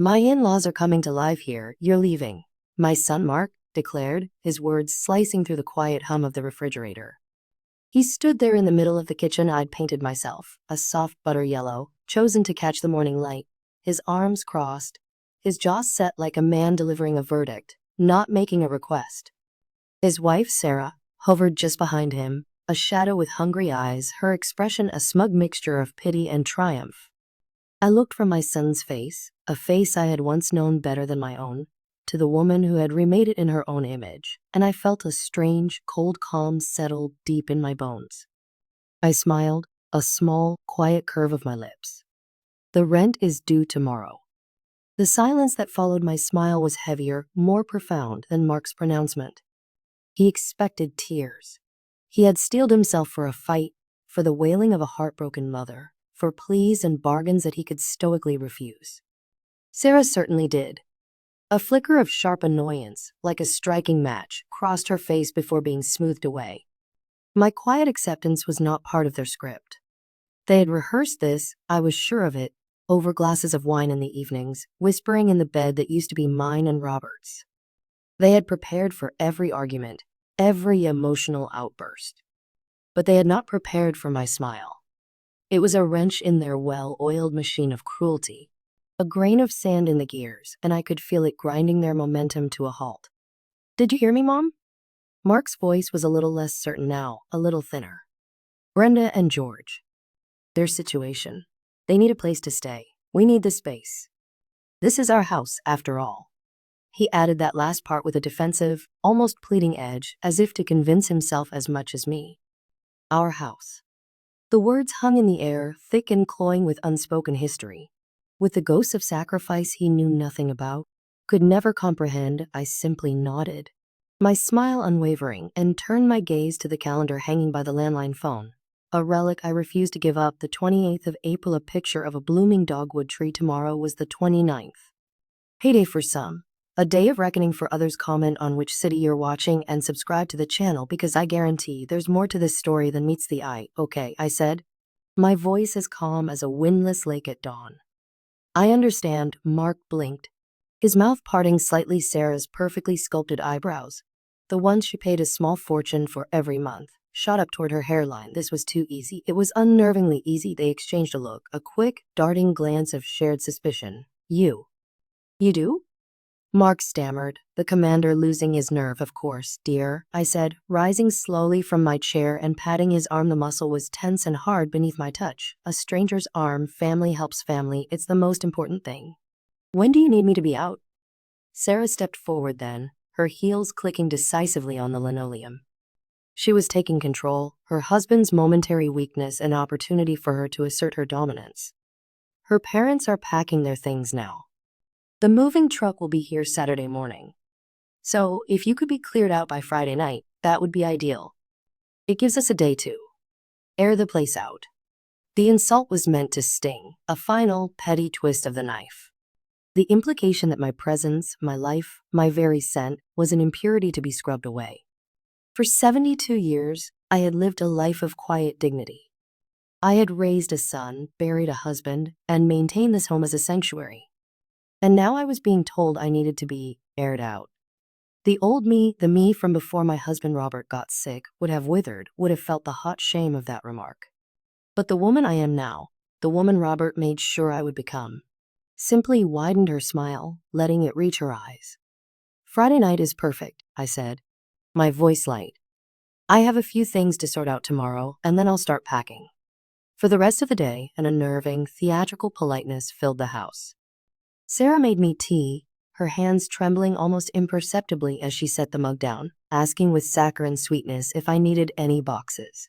My in-laws are coming to live here, you're leaving. My son Mark declared, his words slicing through the quiet hum of the refrigerator. He stood there in the middle of the kitchen I'd painted myself, a soft butter yellow, chosen to catch the morning light, his arms crossed, his jaw set like a man delivering a verdict, not making a request. His wife, Sarah, hovered just behind him, a shadow with hungry eyes, her expression a smug mixture of pity and triumph. I looked from my son's face, a face I had once known better than my own, to the woman who had remade it in her own image, and I felt a strange, cold calm settle deep in my bones. I smiled, a small, quiet curve of my lips. The rent is due tomorrow. The silence that followed my smile was heavier, more profound than Mark's pronouncement. He expected tears. He had steeled himself for a fight, for the wailing of a heartbroken mother, for pleas and bargains that he could stoically refuse. Sarah certainly did. A flicker of sharp annoyance, like a striking match, crossed her face before being smoothed away. My quiet acceptance was not part of their script. They had rehearsed this, I was sure of it, over glasses of wine in the evenings, whispering in the bed that used to be mine and Robert's. They had prepared for every argument, every emotional outburst. But they had not prepared for my smile. It was a wrench in their well-oiled machine of cruelty, a grain of sand in the gears, and I could feel it grinding their momentum to a halt. "Did you hear me, Mom?" Mark's voice was a little less certain now, a little thinner. "Brenda and George. Their situation. They need a place to stay. We need the space. This is our house, after all." He added that last part with a defensive, almost pleading edge, as if to convince himself as much as me. Our house. The words hung in the air, thick and cloying with unspoken history. With the ghosts of sacrifice he knew nothing about, could never comprehend, I simply nodded, my smile unwavering, and turned my gaze to the calendar hanging by the landline phone. A relic I refused to give up, the 28th of April, a picture of a blooming dogwood tree. Tomorrow was the 29th. Payday for some. A day of reckoning for others. Comment on which city you're watching and subscribe to the channel because I guarantee there's more to this story than meets the eye. Okay, I said, my voice as calm as a windless lake at dawn. I understand. Mark blinked, his mouth parting slightly. Sarah's perfectly sculpted eyebrows, the ones she paid a small fortune for every month, shot up toward her hairline. This was too easy. It was unnervingly easy. They exchanged a look, a quick, darting glance of shared suspicion. You do? Mark stammered, the commander losing his nerve. Of course, dear, I said, rising slowly from my chair and patting his arm. The muscle was tense and hard beneath my touch. A stranger's arm. Family helps family. It's the most important thing. When do you need me to be out? Sarah stepped forward then, her heels clicking decisively on the linoleum. She was taking control, her husband's momentary weakness an opportunity for her to assert her dominance. Her parents are packing their things now. The moving truck will be here Saturday morning. So, if you could be cleared out by Friday night, that would be ideal. It gives us a day to air the place out. The insult was meant to sting, a final, petty twist of the knife. The implication that my presence, my life, my very scent was an impurity to be scrubbed away. For 72 years, I had lived a life of quiet dignity. I had raised a son, buried a husband, and maintained this home as a sanctuary. And now I was being told I needed to be aired out. The old me, the me from before my husband Robert got sick, would have withered, would have felt the hot shame of that remark. But the woman I am now, the woman Robert made sure I would become, simply widened her smile, letting it reach her eyes. Friday night is perfect, I said, my voice light. I have a few things to sort out tomorrow, and then I'll start packing. For the rest of the day, an unnerving, theatrical politeness filled the house. Sarah made me tea, her hands trembling almost imperceptibly as she set the mug down, asking with saccharine sweetness if I needed any boxes.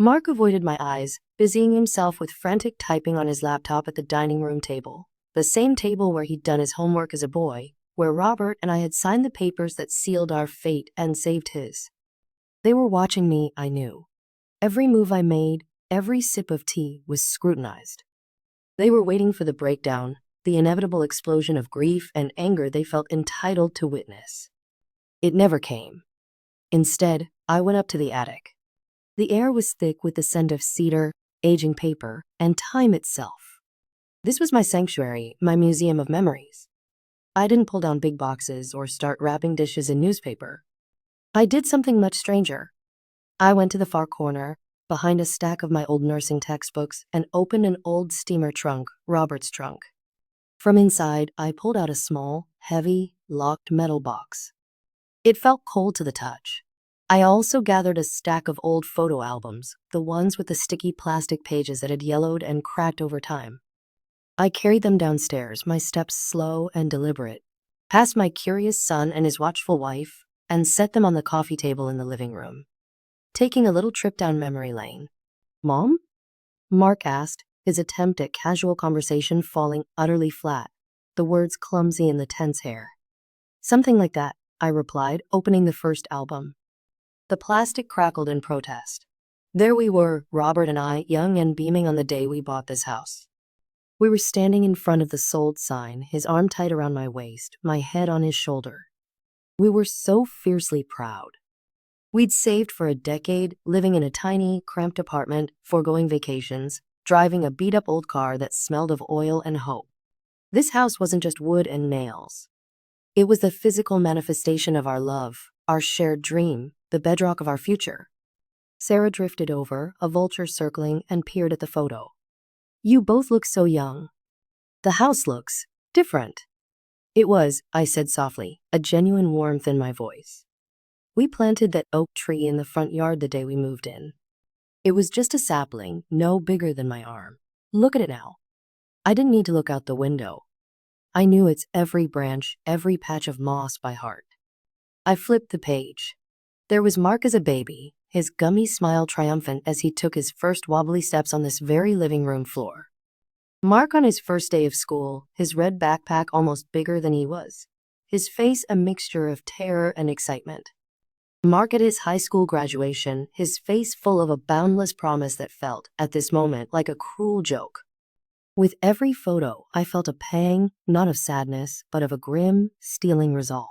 Mark avoided my eyes, busying himself with frantic typing on his laptop at the dining room table, the same table where he'd done his homework as a boy, where Robert and I had signed the papers that sealed our fate and saved his. They were watching me, I knew. Every move I made, every sip of tea was scrutinized. They were waiting for the breakdown, the inevitable explosion of grief and anger they felt entitled to witness. It never came. Instead, I went up to the attic. The air was thick with the scent of cedar, aging paper, and time itself. This was my sanctuary, my museum of memories. I didn't pull down big boxes or start wrapping dishes in newspaper. I did something much stranger. I went to the far corner, behind a stack of my old nursing textbooks, and opened an old steamer trunk, Robert's trunk. From inside, I pulled out a small, heavy, locked metal box. It felt cold to the touch. I also gathered a stack of old photo albums, the ones with the sticky plastic pages that had yellowed and cracked over time. I carried them downstairs, my steps slow and deliberate, past my curious son and his watchful wife, and set them on the coffee table in the living room. Taking a little trip down memory lane. "Mom?" Mark asked, his attempt at casual conversation falling utterly flat, the words clumsy in the tense hair. "Something like that," I replied, opening the first album. The plastic crackled in protest. There we were, Robert and I, young and beaming on the day we bought this house. We were standing in front of the sold sign, his arm tight around my waist, my head on his shoulder. We were so fiercely proud. We'd saved for a decade, living in a tiny, cramped apartment, foregoing vacations, driving a beat-up old car that smelled of oil and hope. This house wasn't just wood and nails. It was the physical manifestation of our love, our shared dream, the bedrock of our future. Sarah drifted over, a vulture circling, and peered at the photo. "You both look so young. The house looks different." "It was," I said softly, a genuine warmth in my voice. "We planted that oak tree in the front yard the day we moved in. It was just a sapling, no bigger than my arm. Look at it now." I didn't need to look out the window. I knew its every branch, every patch of moss by heart. I flipped the page. There was Mark as a baby, his gummy smile triumphant as he took his first wobbly steps on this very living room floor. Mark on his first day of school, his red backpack almost bigger than he was, his face a mixture of terror and excitement. Mark at his high school graduation, his face full of a boundless promise that felt, at this moment, like a cruel joke. With every photo, I felt a pang, not of sadness, but of a grim, stealing resolve.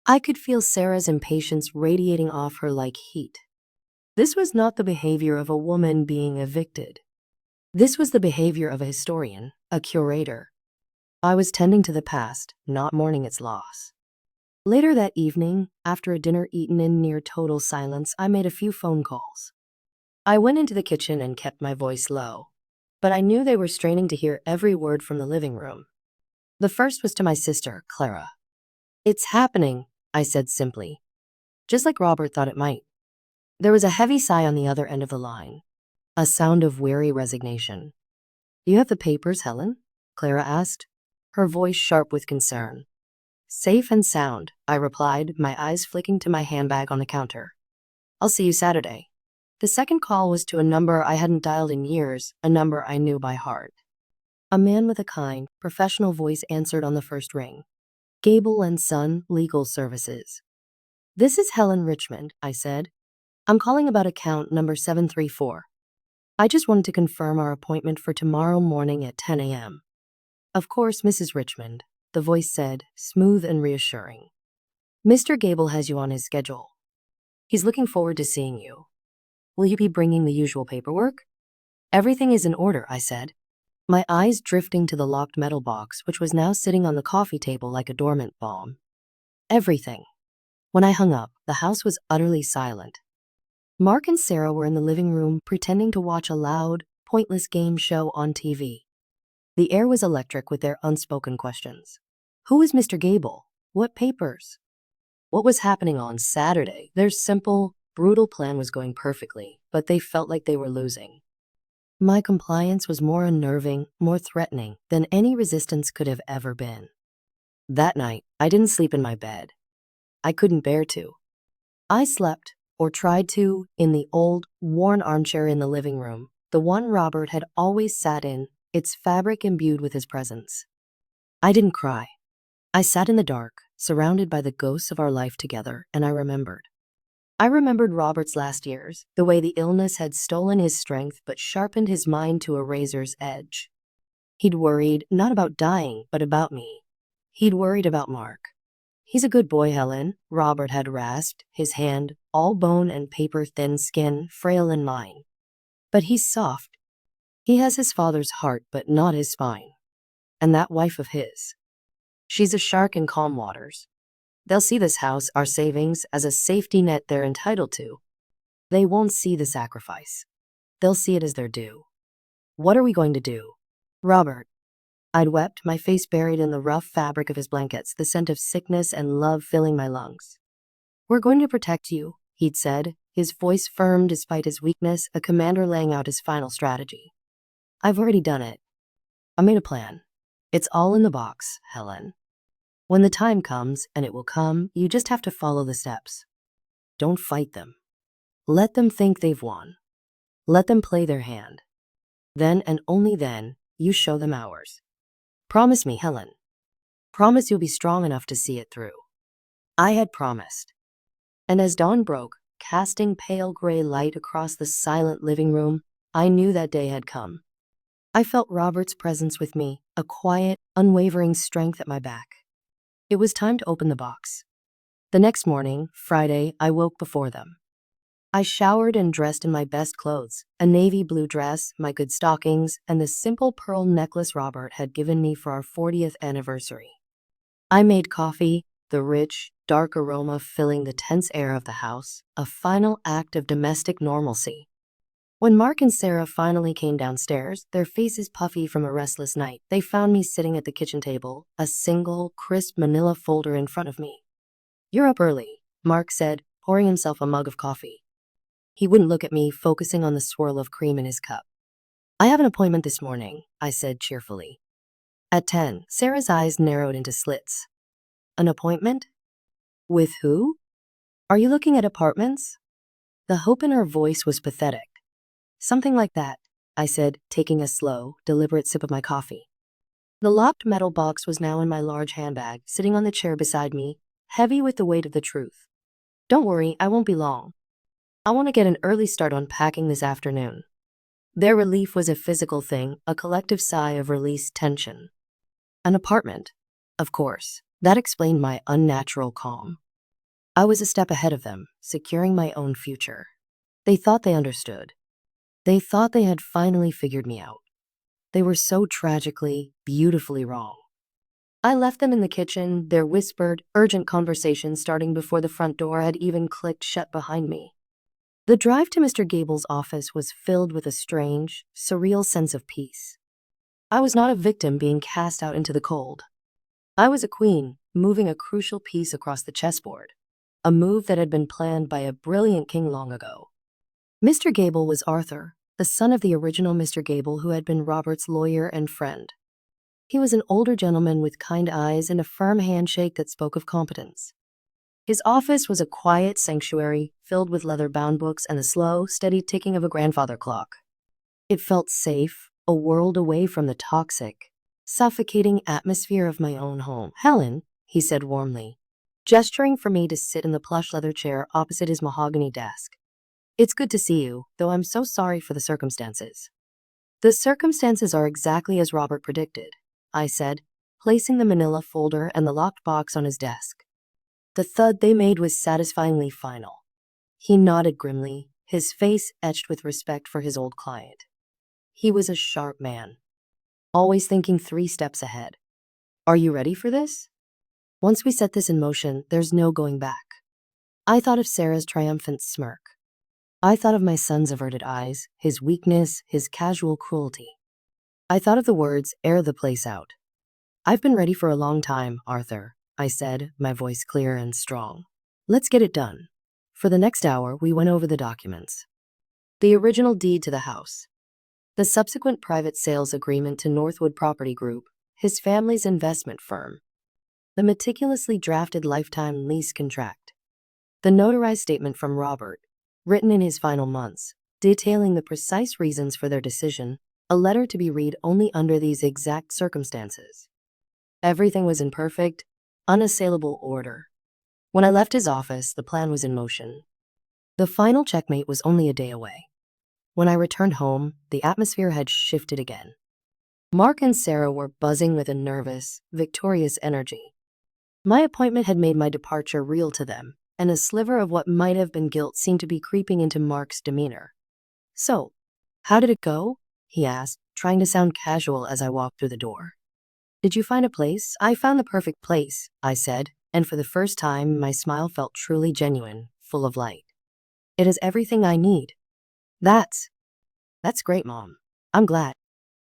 I could feel Sarah's impatience radiating off her like heat. This was not the behavior of a woman being evicted. This was the behavior of a historian, a curator. I was tending to the past, not mourning its loss. Later that evening, after a dinner eaten in near total silence, I made a few phone calls. I went into the kitchen and kept my voice low, but I knew they were straining to hear every word from the living room. The first was to my sister, Clara. "It's happening," I said simply, just like Robert thought it might. There was a heavy sigh on the other end of the line, a sound of weary resignation. "You have the papers, Helen?" Clara asked, her voice sharp with concern. "Safe and sound," I replied, my eyes flicking to my handbag on the counter. "I'll see you Saturday." The second call was to a number I hadn't dialed in years, a number I knew by heart. A man with a kind, professional voice answered on the first ring. "Gable and Son, Legal Services." "This is Helen Richmond," I said. "I'm calling about account number 734. I just wanted to confirm our appointment for tomorrow morning at 10 a.m. "Of course, Mrs. Richmond," the voice said, smooth and reassuring. "Mr. Gable has you on his schedule. He's looking forward to seeing you. Will you be bringing the usual paperwork?" "Everything is in order," I said, my eyes drifting to the locked metal box, which was now sitting on the coffee table like a dormant bomb. Everything. When I hung up, the house was utterly silent. Mark and Sarah were in the living room pretending to watch a loud, pointless game show on TV. The air was electric with their unspoken questions. Who was Mr. Gable? What papers? What was happening on Saturday? Their simple, brutal plan was going perfectly, but they felt like they were losing. My compliance was more unnerving, more threatening than any resistance could have ever been. That night, I didn't sleep in my bed. I couldn't bear to. I slept, or tried to, in the old, worn armchair in the living room, the one Robert had always sat in, its fabric imbued with his presence. I didn't cry. I sat in the dark, surrounded by the ghosts of our life together, and I remembered. I remembered Robert's last years, the way the illness had stolen his strength but sharpened his mind to a razor's edge. He'd worried, not about dying, but about me. He'd worried about Mark. "He's a good boy, Helen," Robert had rasped, his hand, all bone and paper-thin skin, frail in mine. "But he's soft. He has his father's heart, but not his spine. And that wife of his. She's a shark in calm waters. They'll see this house, our savings, as a safety net they're entitled to. They won't see the sacrifice. They'll see it as their due. What are we going to do? Robert. I'd wept, my face buried in the rough fabric of his blankets, the scent of sickness and love filling my lungs. We're going to protect you, he'd said, his voice firm despite his weakness, a commander laying out his final strategy. I've already done it. I made a plan. It's all in the box, Helen. When the time comes, and it will come, you just have to follow the steps. Don't fight them. Let them think they've won. Let them play their hand. Then and only then, you show them ours. Promise me, Helen. Promise you'll be strong enough to see it through. I had promised. And as dawn broke, casting pale gray light across the silent living room, I knew that day had come. I felt Robert's presence with me, a quiet, unwavering strength at my back. It was time to open the box. The next morning, Friday, I woke before them. I showered and dressed in my best clothes, a navy blue dress, my good stockings, and the simple pearl necklace Robert had given me for our 40th anniversary. I made coffee, the rich, dark aroma filling the tense air of the house, a final act of domestic normalcy. When Mark and Sarah finally came downstairs, their faces puffy from a restless night, they found me sitting at the kitchen table, a single, crisp manila folder in front of me. You're up early, Mark said, pouring himself a mug of coffee. He wouldn't look at me, focusing on the swirl of cream in his cup. I have an appointment this morning, I said cheerfully. At 10, Sarah's eyes narrowed into slits. An appointment? With who? Are you looking at apartments? The hope in her voice was pathetic. Something like that, I said, taking a slow, deliberate sip of my coffee. The locked metal box was now in my large handbag, sitting on the chair beside me, heavy with the weight of the truth. Don't worry, I won't be long. I want to get an early start on packing this afternoon. Their relief was a physical thing, a collective sigh of released tension. An apartment, of course. That explained my unnatural calm. I was a step ahead of them, securing my own future. They thought they understood. They thought they had finally figured me out. They were so tragically, beautifully wrong. I left them in the kitchen, their whispered, urgent conversation starting before the front door had even clicked shut behind me. The drive to Mr. Gable's office was filled with a strange, surreal sense of peace. I was not a victim being cast out into the cold. I was a queen, moving a crucial piece across the chessboard, a move that had been planned by a brilliant king long ago. Mr. Gable was Arthur, the son of the original Mr. Gable who had been Robert's lawyer and friend. He was an older gentleman with kind eyes and a firm handshake that spoke of competence. His office was a quiet sanctuary filled with leather-bound books and the slow, steady ticking of a grandfather clock. It felt safe, a world away from the toxic, suffocating atmosphere of my own home. Helen, he said warmly, gesturing for me to sit in the plush leather chair opposite his mahogany desk. It's good to see you, though I'm so sorry for the circumstances. The circumstances are exactly as Robert predicted, I said, placing the manila folder and the locked box on his desk. The thud they made was satisfyingly final. He nodded grimly, his face etched with respect for his old client. He was a sharp man, always thinking 3 steps ahead. Are you ready for this? Once we set this in motion, there's no going back. I thought of Sarah's triumphant smirk. I thought of my son's averted eyes, his weakness, his casual cruelty. I thought of the words, air the place out. I've been ready for a long time, Arthur, I said, my voice clear and strong. Let's get it done. For the next hour, we went over the documents. The original deed to the house. The subsequent private sales agreement to Northwood Property Group, his family's investment firm. The meticulously drafted lifetime lease contract. The notarized statement from Robert, written in his final months, detailing the precise reasons for their decision, a letter to be read only under these exact circumstances. Everything was in perfect, unassailable order. When I left his office, the plan was in motion. The final checkmate was only a day away. When I returned home, the atmosphere had shifted again. Mark and Sarah were buzzing with a nervous, victorious energy. My appointment had made my departure real to them, and a sliver of what might have been guilt seemed to be creeping into Mark's demeanor. So, how did it go? he asked, trying to sound casual as I walked through the door. Did you find a place? I found the perfect place, I said, and for the first time my smile felt truly genuine, full of light. It has everything I need. That's great, Mom. I'm glad.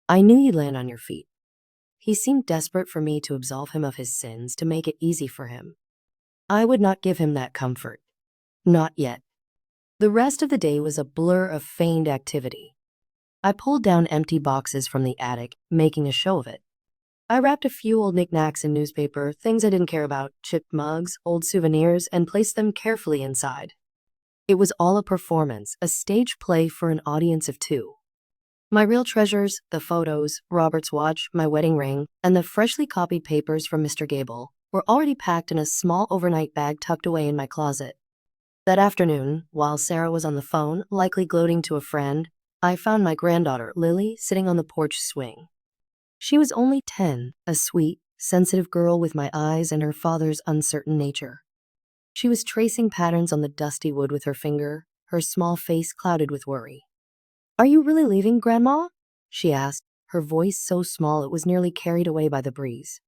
I knew you'd land on your feet. He seemed desperate for me to absolve him of his sins, to make it easy for him. I would not give him that comfort. Not yet. The rest of the day was a blur of feigned activity. I pulled down empty boxes from the attic, making a show of it. I wrapped a few old knickknacks in newspaper, things I didn't care about, chipped mugs, old souvenirs, and placed them carefully inside. It was all a performance, a stage play for an audience of two. My real treasures, the photos, Robert's watch, my wedding ring, and the freshly copied papers from Mr. Gable, were already packed in a small overnight bag tucked away in my closet. That afternoon, while Sarah was on the phone, likely gloating to a friend, I found my granddaughter, Lily, sitting on the porch swing. She was only 10, a sweet, sensitive girl with my eyes and her father's uncertain nature. She was tracing patterns on the dusty wood with her finger, her small face clouded with worry. Are you really leaving, Grandma? She asked, her voice so small it was nearly carried away by the breeze.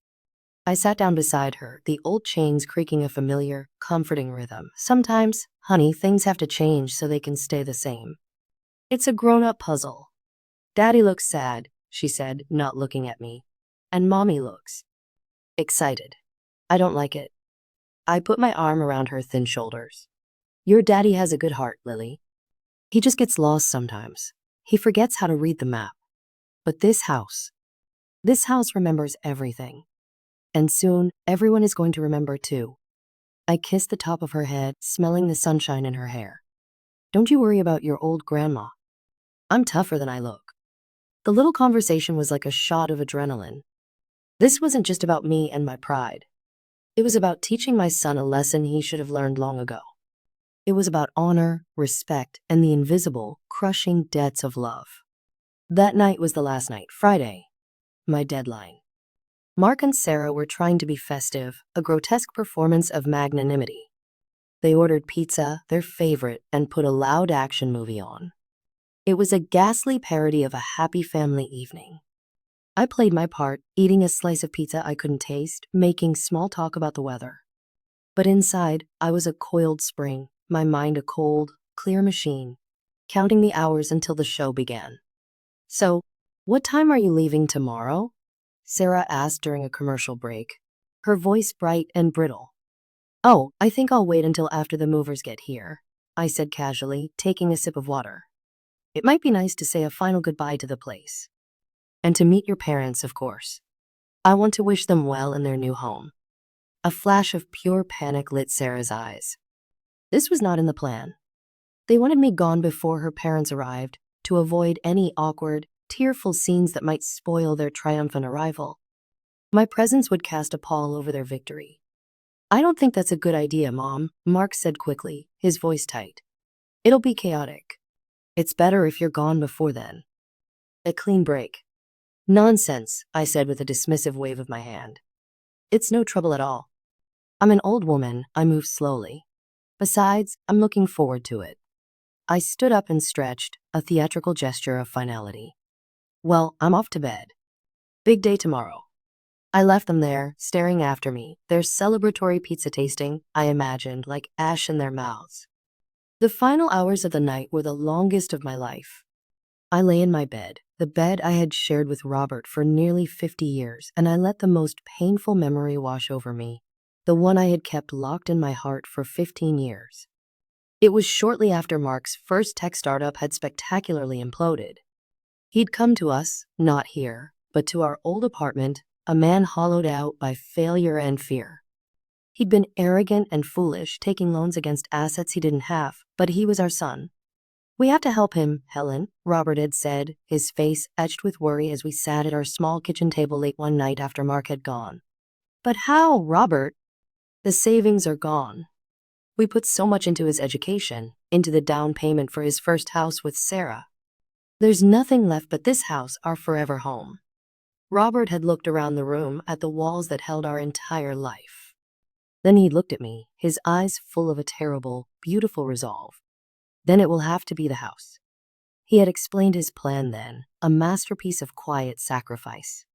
I sat down beside her, the old chains creaking a familiar, comforting rhythm. Sometimes, honey, things have to change so they can stay the same. It's a grown-up puzzle. Daddy looks sad, she said, not looking at me. And Mommy looks excited. I don't like it. I put my arm around her thin shoulders. Your daddy has a good heart, Lily. He just gets lost sometimes. He forgets how to read the map. But this house remembers everything. And soon, everyone is going to remember too. I kissed the top of her head, smelling the sunshine in her hair. Don't you worry about your old grandma. I'm tougher than I look. The little conversation was like a shot of adrenaline. This wasn't just about me and my pride. It was about teaching my son a lesson he should have learned long ago. It was about honor, respect, and the invisible, crushing debts of love. That night was the last night, Friday, my deadline. Mark and Sarah were trying to be festive, a grotesque performance of magnanimity. They ordered pizza, their favorite, and put a loud action movie on. It was a ghastly parody of a happy family evening. I played my part, eating a slice of pizza I couldn't taste, making small talk about the weather. But inside, I was a coiled spring, my mind a cold, clear machine, counting the hours until the show began. So, what time are you leaving tomorrow? Sarah asked during a commercial break, her voice bright and brittle. Oh, I think I'll wait until after the movers get here, I said casually, taking a sip of water. It might be nice to say a final goodbye to the place. And to meet your parents, of course. I want to wish them well in their new home. A flash of pure panic lit Sarah's eyes. This was not in the plan. They wanted me gone before her parents arrived, to avoid any awkward, tearful scenes that might spoil their triumphant arrival. My presence would cast a pall over their victory. I don't think that's a good idea, Mom, Mark said quickly, his voice tight. It'll be chaotic. It's better if you're gone before then. A clean break. Nonsense, I said with a dismissive wave of my hand. It's no trouble at all. I'm an old woman, I move slowly. Besides, I'm looking forward to it. I stood up and stretched, a theatrical gesture of finality. Well, I'm off to bed. Big day tomorrow. I left them there, staring after me, their celebratory pizza tasting, I imagined, like ash in their mouths. The final hours of the night were the longest of my life. I lay in my bed, the bed I had shared with Robert for nearly 50 years, and I let the most painful memory wash over me, the one I had kept locked in my heart for 15 years. It was shortly after Mark's first tech startup had spectacularly imploded. He'd come to us, not here, but to our old apartment, a man hollowed out by failure and fear. He'd been arrogant and foolish, taking loans against assets he didn't have, but he was our son. We have to help him, Helen, Robert had said, his face etched with worry as we sat at our small kitchen table late one night after Mark had gone. But how, Robert? The savings are gone. We put so much into his education, into the down payment for his first house with Sarah. There's nothing left but this house, our forever home. Robert had looked around the room at the walls that held our entire life. Then he looked at me, his eyes full of a terrible, beautiful resolve. Then it will have to be the house. He had explained his plan then, a masterpiece of quiet sacrifice.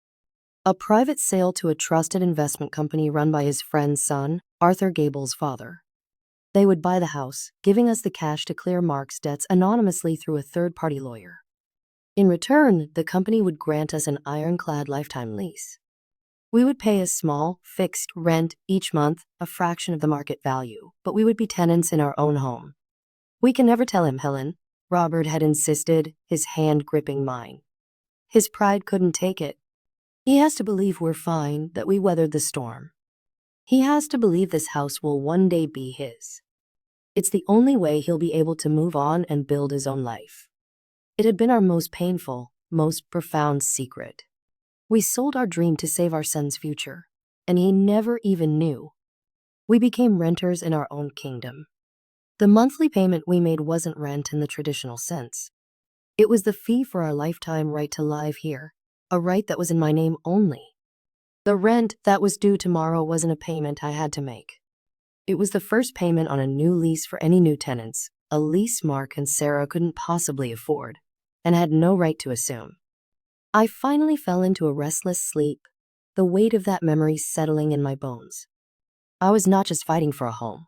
A private sale to a trusted investment company run by his friend's son, Arthur Gable's father. They would buy the house, giving us the cash to clear Mark's debts anonymously through a third-party lawyer. In return, the company would grant us an ironclad lifetime lease. We would pay a small, fixed rent each month, a fraction of the market value, but we would be tenants in our own home. We can never tell him, Helen, Robert had insisted, his hand gripping mine. His pride couldn't take it. He has to believe we're fine, that we weathered the storm. He has to believe this house will one day be his. It's the only way he'll be able to move on and build his own life. It had been our most painful, most profound secret. We sold our dream to save our son's future, and he never even knew. We became renters in our own kingdom. The monthly payment we made wasn't rent in the traditional sense. It was the fee for our lifetime right to live here, a right that was in my name only. The rent that was due tomorrow wasn't a payment I had to make. It was the first payment on a new lease for any new tenants, a lease Mark and Sarah couldn't possibly afford, and had no right to assume. I finally fell into a restless sleep, the weight of that memory settling in my bones. I was not just fighting for a home.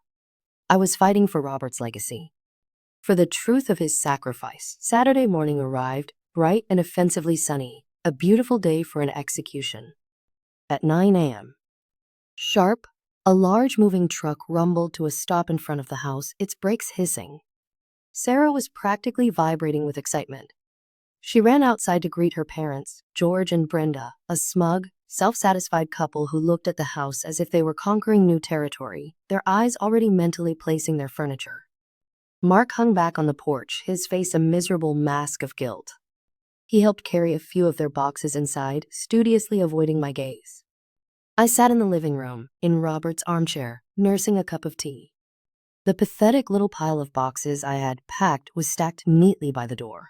I was fighting for Robert's legacy. For the truth of his sacrifice. Saturday morning arrived, bright and offensively sunny, a beautiful day for an execution. At 9 a.m. Sharp, a large moving truck rumbled to a stop in front of the house, its brakes hissing. Sarah was practically vibrating with excitement. She ran outside to greet her parents, George and Brenda, a smug, self-satisfied couple who looked at the house as if they were conquering new territory, their eyes already mentally placing their furniture. Mark hung back on the porch, his face a miserable mask of guilt. He helped carry a few of their boxes inside, studiously avoiding my gaze. I sat in the living room, in Robert's armchair, nursing a cup of tea. The pathetic little pile of boxes I had packed was stacked neatly by the door.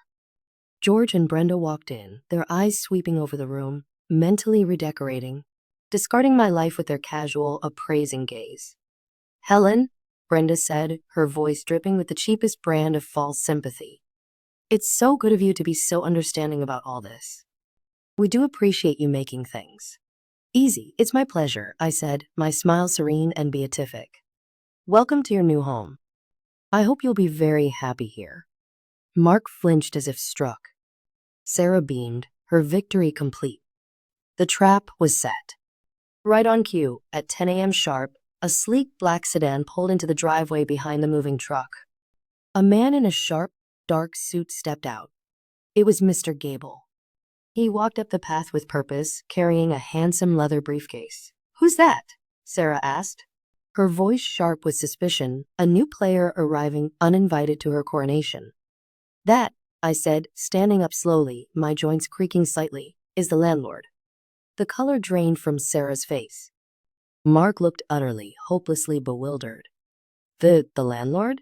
George and Brenda walked in, their eyes sweeping over the room, mentally redecorating, discarding my life with their casual, appraising gaze. Helen, Brenda said, her voice dripping with the cheapest brand of false sympathy. It's so good of you to be so understanding about all this. We do appreciate you making things easy. It's my pleasure, I said, my smile serene and beatific. Welcome to your new home. I hope you'll be very happy here. Mark flinched as if struck. Sarah beamed, her victory complete. The trap was set. Right on cue, at 10 a.m. sharp, a sleek black sedan pulled into the driveway behind the moving truck. A man in a sharp, dark suit stepped out. It was Mr. Gable. He walked up the path with purpose, carrying a handsome leather briefcase. Who's that? Sarah asked. Her voice sharp with suspicion, a new player arriving uninvited to her coronation. That, I said, standing up slowly, my joints creaking slightly, is the landlord. The color drained from Sarah's face. Mark looked utterly, hopelessly bewildered. The landlord?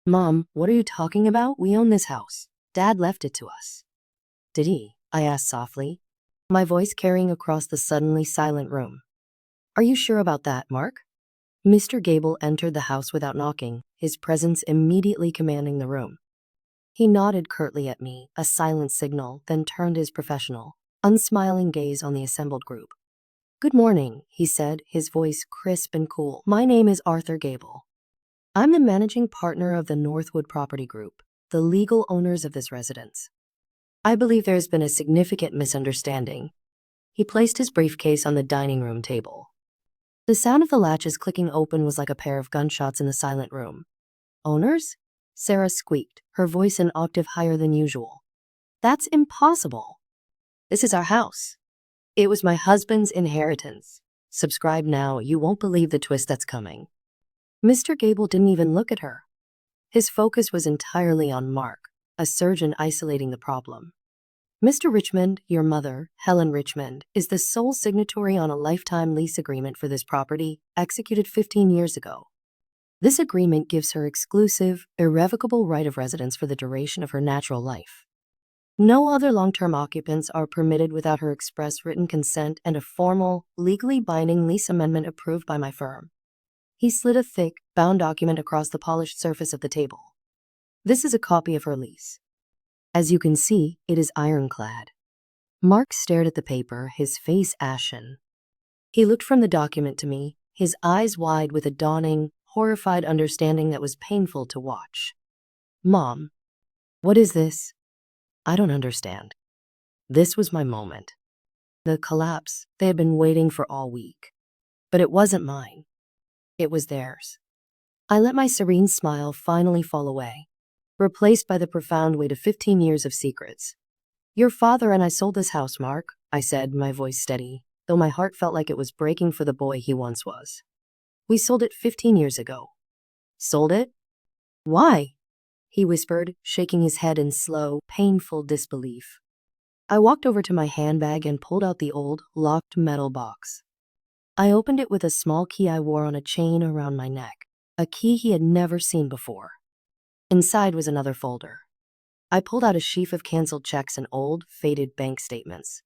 Mom, what are you talking about? We own this house. Dad left it to us. Did he? I asked softly, my voice carrying across the suddenly silent room. Are you sure about that, Mark? Mr. Gable entered the house without knocking, his presence immediately commanding the room. He nodded curtly at me, a silent signal, then turned his professional, unsmiling gaze on the assembled group. Good morning, he said, his voice crisp and cool. My name is Arthur Gable. I'm the managing partner of the Northwood Property Group, the legal owners of this residence. I believe there has been a significant misunderstanding. He placed his briefcase on the dining room table. The sound of the latches clicking open was like a pair of gunshots in the silent room. Owners? Sarah squeaked, her voice an octave higher than usual. That's impossible. This is our house. It was my husband's inheritance. Subscribe now, you won't believe the twist that's coming. Mr. Gable didn't even look at her. His focus was entirely on Mark, a surgeon isolating the problem. Mr. Richmond, your mother, Helen Richmond, is the sole signatory on a lifetime lease agreement for this property, executed 15 years ago. This agreement gives her exclusive, irrevocable right of residence for the duration of her natural life. No other long-term occupants are permitted without her express written consent and a formal, legally binding lease amendment approved by my firm. He slid a thick, bound document across the polished surface of the table. This is a copy of her lease. As you can see, it is ironclad. Mark stared at the paper, his face ashen. He looked from the document to me, his eyes wide with a dawning, horrified understanding that was painful to watch. Mom, what is this? I don't understand. This was my moment. The collapse they had been waiting for all week. But it wasn't mine. It was theirs. I let my serene smile finally fall away, replaced by the profound weight of 15 years of secrets. Your father and I sold this house, Mark, I said, my voice steady, though my heart felt like it was breaking for the boy he once was. We sold it 15 years ago. Sold it? Why? He whispered, shaking his head in slow, painful disbelief. I walked over to my handbag and pulled out the old, locked metal box. I opened it with a small key I wore on a chain around my neck, a key he had never seen before. Inside was another folder. I pulled out a sheaf of canceled checks and old, faded bank statements.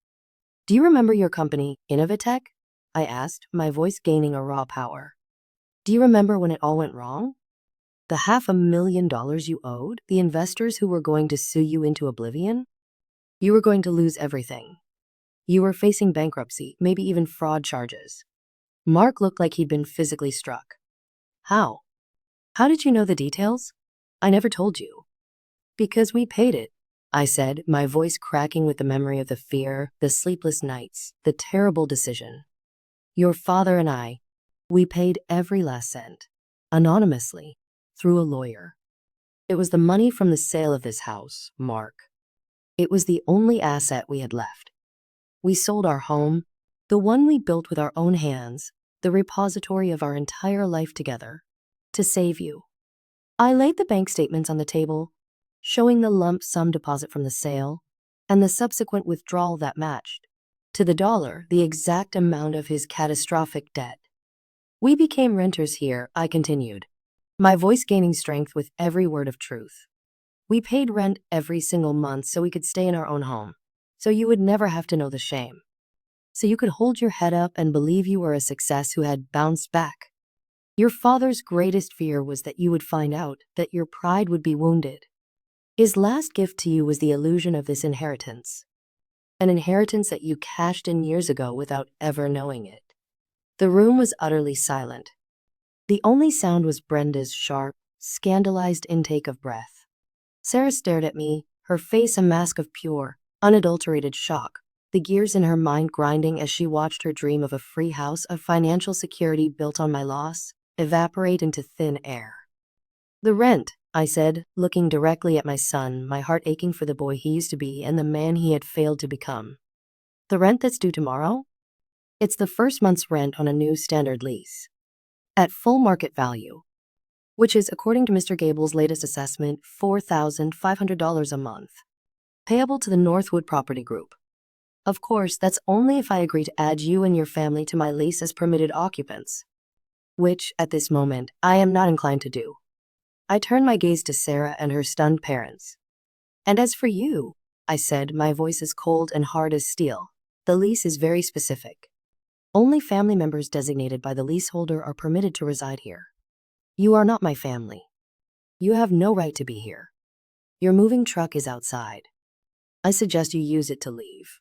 Do you remember your company, Innovatech? I asked, my voice gaining a raw power. Do you remember when it all went wrong? The $500,000 you owed, the investors who were going to sue you into oblivion? You were going to lose everything. You were facing bankruptcy, maybe even fraud charges. Mark looked like he'd been physically struck. How? How did you know the details? I never told you. Because we paid it, I said, my voice cracking with the memory of the fear, the sleepless nights, the terrible decision. Your father and I, we paid every last cent, anonymously, through a lawyer. It was the money from the sale of this house, Mark. It was the only asset we had left. We sold our home, the one we built with our own hands, the repository of our entire life together, to save you. I laid the bank statements on the table, showing the lump sum deposit from the sale and the subsequent withdrawal that matched, to the dollar, the exact amount of his catastrophic debt. We became renters here, I continued, my voice gaining strength with every word of truth. We paid rent every single month so we could stay in our own home, so you would never have to know the shame. So you could hold your head up and believe you were a success who had bounced back. Your father's greatest fear was that you would find out, that your pride would be wounded. His last gift to you was the illusion of this inheritance, an inheritance that you cashed in years ago without ever knowing it. The room was utterly silent. The only sound was Brenda's sharp, scandalized intake of breath. Sarah stared at me, her face a mask of pure, unadulterated shock, the gears in her mind grinding as she watched her dream of a free house of financial security built on my loss evaporate into thin air. The rent, I said, looking directly at my son, my heart aching for the boy he used to be and the man he had failed to become. The rent that's due tomorrow? It's the first month's rent on a new standard lease. At full market value, which is, according to Mr. Gable's latest assessment, $4,500 a month, payable to the Northwood Property Group. Of course, that's only if I agree to add you and your family to my lease as permitted occupants, which, at this moment, I am not inclined to do. I turned my gaze to Sarah and her stunned parents. And as for you, I said, my voice as cold and hard as steel, the lease is very specific. Only family members designated by the leaseholder are permitted to reside here. You are not my family. You have no right to be here. Your moving truck is outside. I suggest you use it to leave.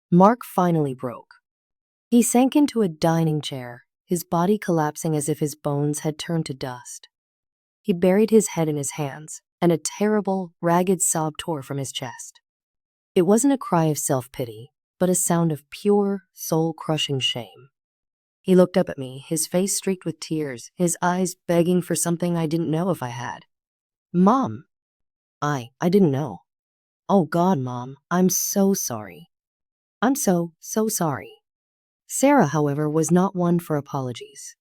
Mark finally broke. He sank into a dining chair, his body collapsing as if his bones had turned to dust. He buried his head in his hands, and a terrible, ragged sob tore from his chest. It wasn't a cry of self-pity, but a sound of pure, soul-crushing shame. He looked up at me, his face streaked with tears, his eyes begging for something I didn't know if I had. Mom. I didn't know. Oh God, Mom, I'm so sorry. I'm so sorry. Sarah, however, was not one for apologies.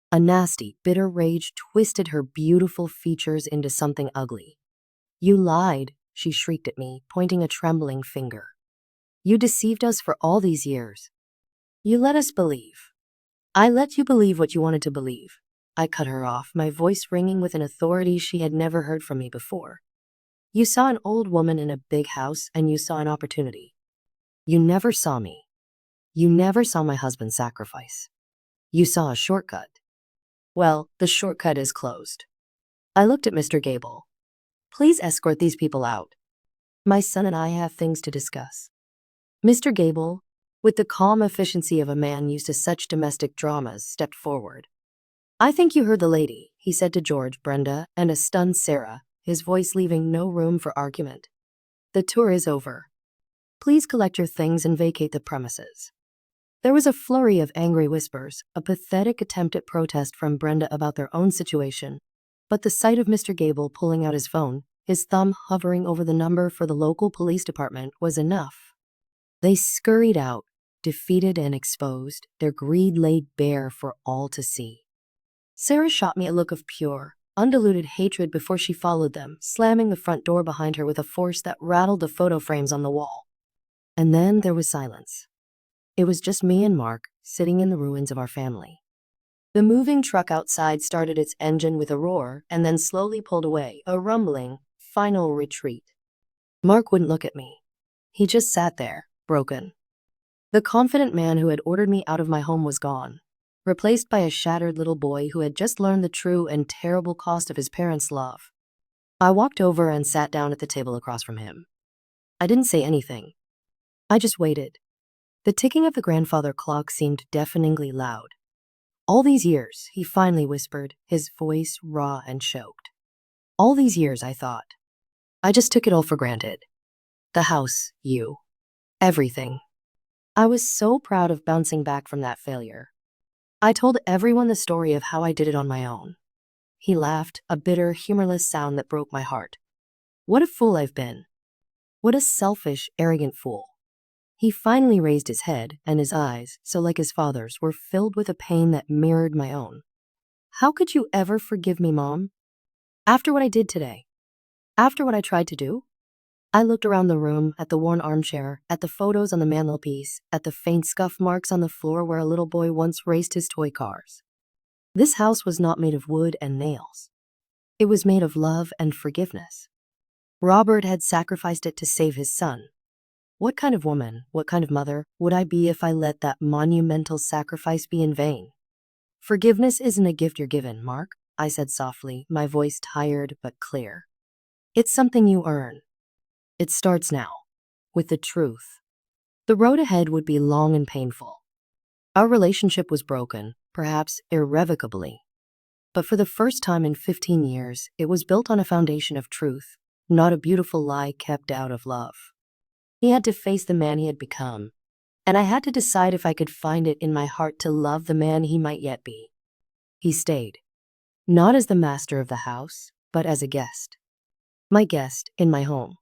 A nasty, bitter rage twisted her beautiful features into something ugly. You lied, she shrieked at me, pointing a trembling finger. You deceived us for all these years. You let us believe. I let you believe what you wanted to believe. I cut her off, my voice ringing with an authority she had never heard from me before. You saw an old woman in a big house and you saw an opportunity. You never saw me. You never saw my husband's sacrifice. You saw a shortcut. Well, the shortcut is closed. I looked at Mr. Gable. Please escort these people out. My son and I have things to discuss. Mr. Gable, with the calm efficiency of a man used to such domestic dramas, stepped forward. I think you heard the lady, he said to George, Brenda, and a stunned Sarah, his voice leaving no room for argument. The tour is over. Please collect your things and vacate the premises. There was a flurry of angry whispers, a pathetic attempt at protest from Brenda about their own situation, but the sight of Mr. Gable pulling out his phone, his thumb hovering over the number for the local police department, was enough. They scurried out, defeated and exposed, their greed laid bare for all to see. Sarah shot me a look of pure, undiluted hatred before she followed them, slamming the front door behind her with a force that rattled the photo frames on the wall. And then there was silence. It was just me and Mark, sitting in the ruins of our family. The moving truck outside started its engine with a roar and then slowly pulled away, a rumbling, final retreat. Mark wouldn't look at me. He just sat there, broken. The confident man who had ordered me out of my home was gone, replaced by a shattered little boy who had just learned the true and terrible cost of his parents' love. I walked over and sat down at the table across from him. I didn't say anything. I just waited. The ticking of the grandfather clock seemed deafeningly loud. All these years, he finally whispered, his voice raw and choked. All these years, I thought. I just took it all for granted. The house, you, everything. I was so proud of bouncing back from that failure. I told everyone the story of how I did it on my own. He laughed, a bitter, humorless sound that broke my heart. What a fool I've been. What a selfish, arrogant fool. He finally raised his head, and his eyes, so like his father's, were filled with a pain that mirrored my own. How could you ever forgive me, Mom? After what I did today? After what I tried to do? I looked around the room, at the worn armchair, at the photos on the mantelpiece, at the faint scuff marks on the floor where a little boy once raced his toy cars. This house was not made of wood and nails. It was made of love and forgiveness. Robert had sacrificed it to save his son. What kind of woman, what kind of mother would I be if I let that monumental sacrifice be in vain? Forgiveness isn't a gift you're given, Mark, I said softly, my voice tired but clear. It's something you earn. It starts now, with the truth. The road ahead would be long and painful. Our relationship was broken, perhaps irrevocably. But for the first time in 15 years, it was built on a foundation of truth, not a beautiful lie kept out of love. He had to face the man he had become, and I had to decide if I could find it in my heart to love the man he might yet be. He stayed, not as the master of the house, but as a guest. My guest in my home.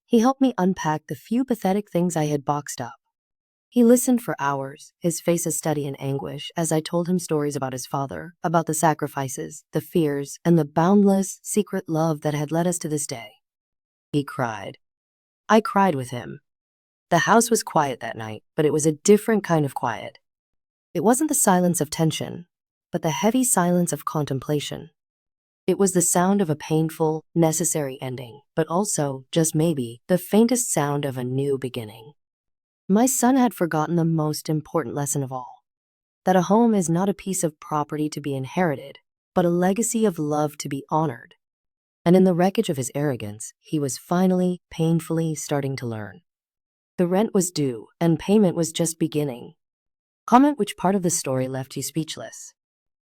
He helped me unpack the few pathetic things I had boxed up. He listened for hours, his face a study in anguish, as I told him stories about his father, about the sacrifices, the fears, and the boundless, secret love that had led us to this day. He cried. I cried with him. The house was quiet that night, but it was a different kind of quiet. It wasn't the silence of tension, but the heavy silence of contemplation. It was the sound of a painful, necessary ending, but also, just maybe, the faintest sound of a new beginning. My son had forgotten the most important lesson of all, that a home is not a piece of property to be inherited, but a legacy of love to be honored. And in the wreckage of his arrogance, he was finally, painfully starting to learn. The rent was due, and payment was just beginning. Comment which part of the story left you speechless.